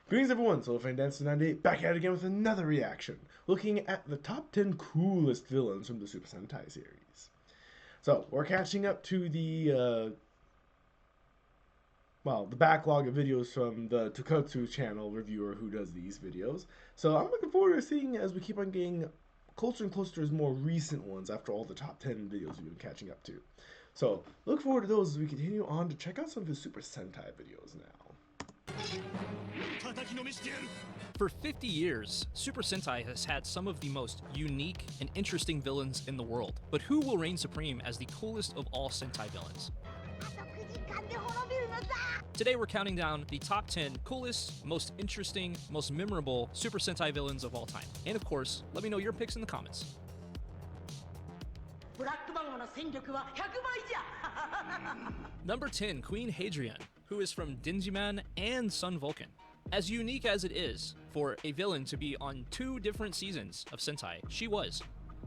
Greetings everyone, SoloFanDance98 back at it again with another reaction, looking at the top 10 coolest villains from the Super Sentai series. So, we're catching up to the backlog of videos from the Tokotsu channel reviewer who does these videos. So I'm looking forward to seeing as we keep on getting closer and closer to his more recent ones after all the top 10 videos we've been catching up to. So, look forward to those as we continue on to check out some of his Super Sentai videos now. For 50 years, Super Sentai has had some of the most unique and interesting villains in the world. But who will reign supreme as the coolest of all Sentai villains? Today we're counting down the top 10 coolest, most interesting, most memorable Super Sentai villains of all time. And of course, let me know your picks in the comments. Number 10, Queen Hadrian, who is from Denjiman and Sun Vulcan. As unique as it is for a villain to be on two different seasons of Sentai, she was.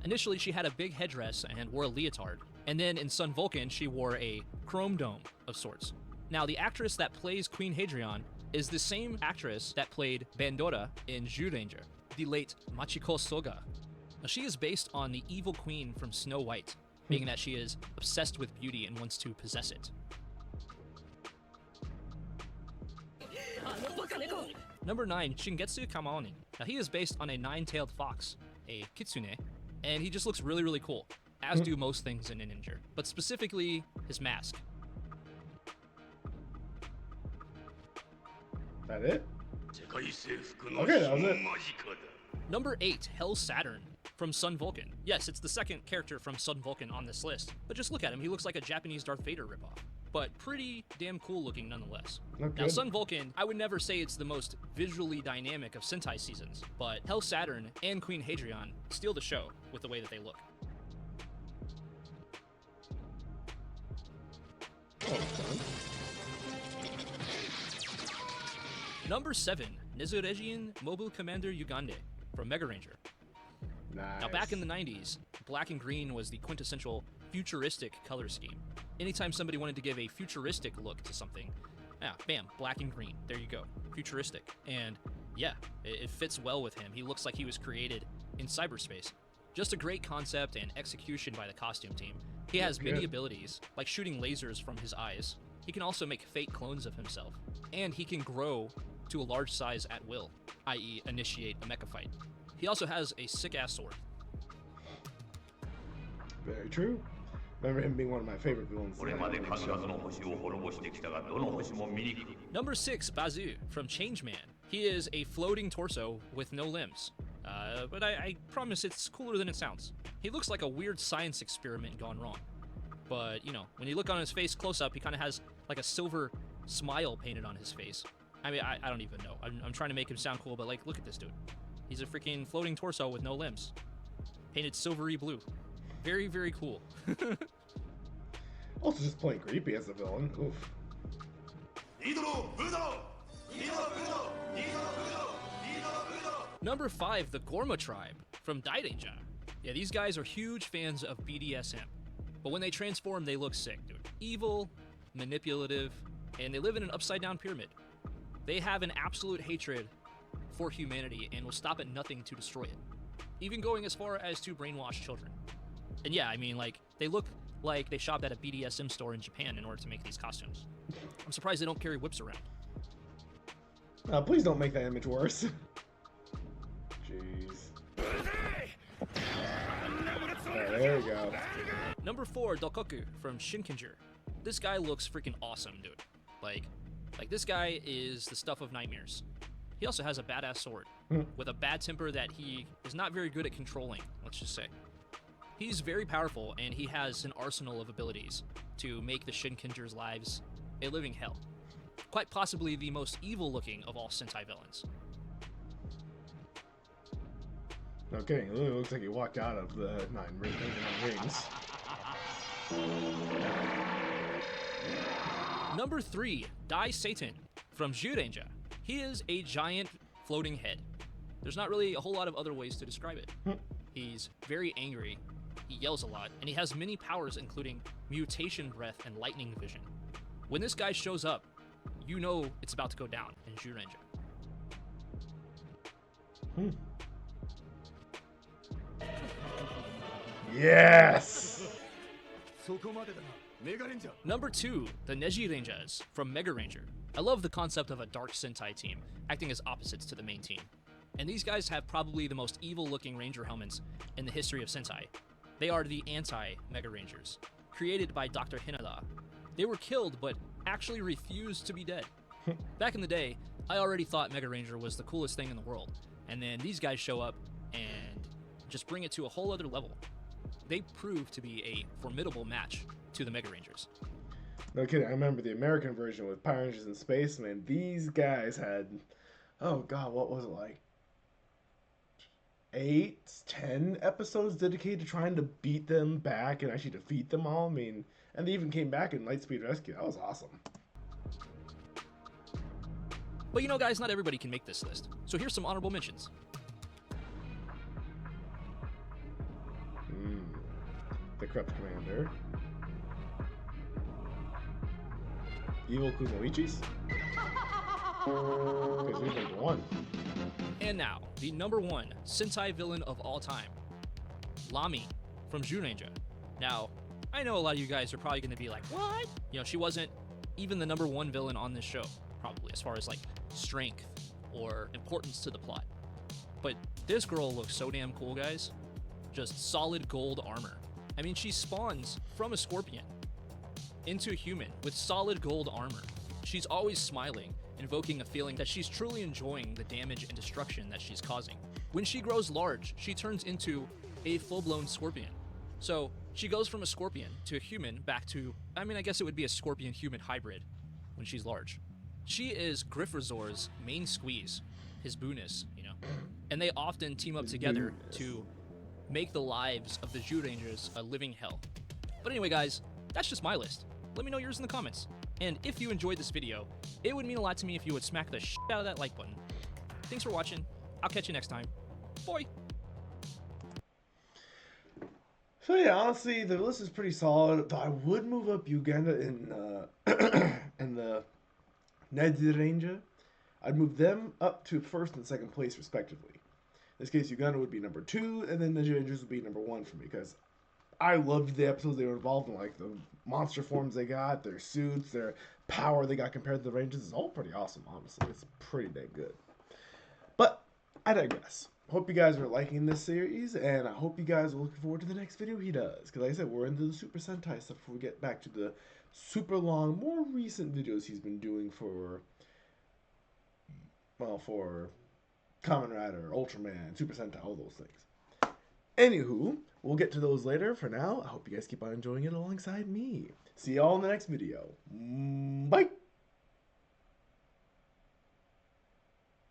Initially, she had a big headdress and wore a leotard, and then in Sun Vulcan, she wore a chrome dome of sorts. Now, the actress that plays Queen Hadrian is the same actress that played Bandora in Zyuranger, the late Machiko Soga. Now, she is based on the evil queen from Snow White, being that she is obsessed with beauty and wants to possess it. Number 9, Shingetsu Kamaoni. Now, he is based on a nine-tailed fox, a kitsune, and he just looks really, really cool, as do most things in a ninja, but specifically his mask. That it? Okay, that was it. Number 8, Hell Saturn from Sun Vulcan. Yes, it's the second character from Sun Vulcan on this list, but just look at him. He looks like a Japanese Darth Vader ripoff, but pretty damn cool looking nonetheless. Now, Sun Vulcan, I would never say it's the most visually dynamic of Sentai seasons, but Hell Saturn and Queen Hadrian steal the show with the way that they look. Number 7, Nezuregian Mobile Commander Ugande from Mega Ranger. Nice. Now, back in the 90s, black and green was the quintessential futuristic color scheme. Anytime somebody wanted to give a futuristic look to something, bam, black and green, there you go, futuristic. And yeah, it fits well with him. He looks like he was created in cyberspace. Just a great concept and execution by the costume team. He has many abilities, like shooting lasers from his eyes. He can also make fake clones of himself, and he can grow to a large size at will, i.e. initiate a mecha fight. He also has a sick-ass sword. Very true. Remember him being one of my favorite villains. Number 6, Bazoo from Changeman. He is a floating torso with no limbs. But I promise it's cooler than it sounds. He looks like a weird science experiment gone wrong. But, you know, when you look on his face close up, he kind of has like a silver smile painted on his face. I mean, I don't even know. I'm trying to make him sound cool, but like, look at this dude. He's a freaking floating torso with no limbs. Painted silvery blue. Very, very cool. Also just plain creepy as a villain. Oof. Number 5, the Gorma tribe from Daidanger. Yeah, these guys are huge fans of BDSM. But when they transform, they look sick, dude. Evil, manipulative, and they live in an upside-down pyramid. They have an absolute hatred for humanity and will stop at nothing to destroy it, even going as far as to brainwash children. And yeah, I mean, like, they look like they shopped at a BDSM store in Japan in order to make these costumes. I'm surprised they don't carry whips around. Please don't make that image worse. Jeez. There we go. Number 4, Dokoku from Shinkenger. This guy looks freaking awesome, dude. Like this guy is the stuff of nightmares. He also has a badass sword with a bad temper that he is not very good at controlling, let's just say. He's very powerful, and he has an arsenal of abilities to make the Shinkenger's lives a living hell. Quite possibly the most evil-looking of all Sentai villains. Okay, it really looks like he walked out of the nine rings. Number 3, Dai Satan from Zyuranger. He is a giant floating head. There's not really a whole lot of other ways to describe it. He's very angry, he yells a lot, and he has many powers including mutation breath and lightning vision. When this guy shows up, you know it's about to go down in Zyuranger. Hmm. Yes! Number 2, the Neji Rangers from Mega Ranger. I love the concept of a dark Sentai team, acting as opposites to the main team. And these guys have probably the most evil looking Ranger helmets in the history of Sentai. They are the anti-Mega Rangers, created by Dr. Hinada. They were killed, but actually refused to be dead. Back in the day, I already thought Mega Ranger was the coolest thing in the world, and then these guys show up and just bring it to a whole other level. They prove to be a formidable match to the Mega Rangers. No kidding, I remember the American version with Power Rangers in Space, man. These guys had, oh god, what was it like? 8, 10 episodes dedicated to trying to beat them back and actually defeat them all. I mean, and they even came back in Lightspeed Rescue. That was awesome. But you know, guys, not everybody can make this list. So here's some honorable mentions. The Corrupt Commander. Evil Kunoichis? Because he's number 1. And now, the number 1 Sentai villain of all time, Lami from Zyuranger. Now, I know a lot of you guys are probably going to be like, what? You know, she wasn't even the number 1 villain on this show, probably, as far as like strength or importance to the plot. But this girl looks so damn cool, guys. Just solid gold armor. I mean, she spawns from a scorpion into a human with solid gold armor. She's always smiling, invoking a feeling that she's truly enjoying the damage and destruction that she's causing. When she grows large, she turns into a full-blown scorpion. So she goes from a scorpion to a human back to, I mean, I guess it would be a scorpion-human hybrid when she's large. She is Griffrazor's main squeeze, his Boonus, you know. And they often team up together to make the lives of the Zyurangers a living hell. But anyway, guys, that's just my list. Let me know yours in the comments. And if you enjoyed this video, it would mean a lot to me if you would smack the shit out of that like button. Thanks for watching. I'll catch you next time. Bye. So yeah, honestly, the list is pretty solid. Though I would move up Uganda in in the Neji Ranger. I'd move them up to first and second place respectively. In this case, Uganda would be number 2, and then Neji Rangers would be number 1 for me because I loved the episodes they were involved in, like the monster forms they got, their suits, their power they got compared to the Rangers. It's all pretty awesome, honestly. It's pretty dang good. But I digress. Hope you guys are liking this series, and I hope you guys are looking forward to the next video he does. Because like I said, we're into the Super Sentai stuff before we get back to the super long, more recent videos he's been doing for, well, for Kamen Rider, Ultraman, Super Sentai, all those things. Anywho, we'll get to those later. For now, I hope you guys keep on enjoying it alongside me. See y'all in the next video. Bye!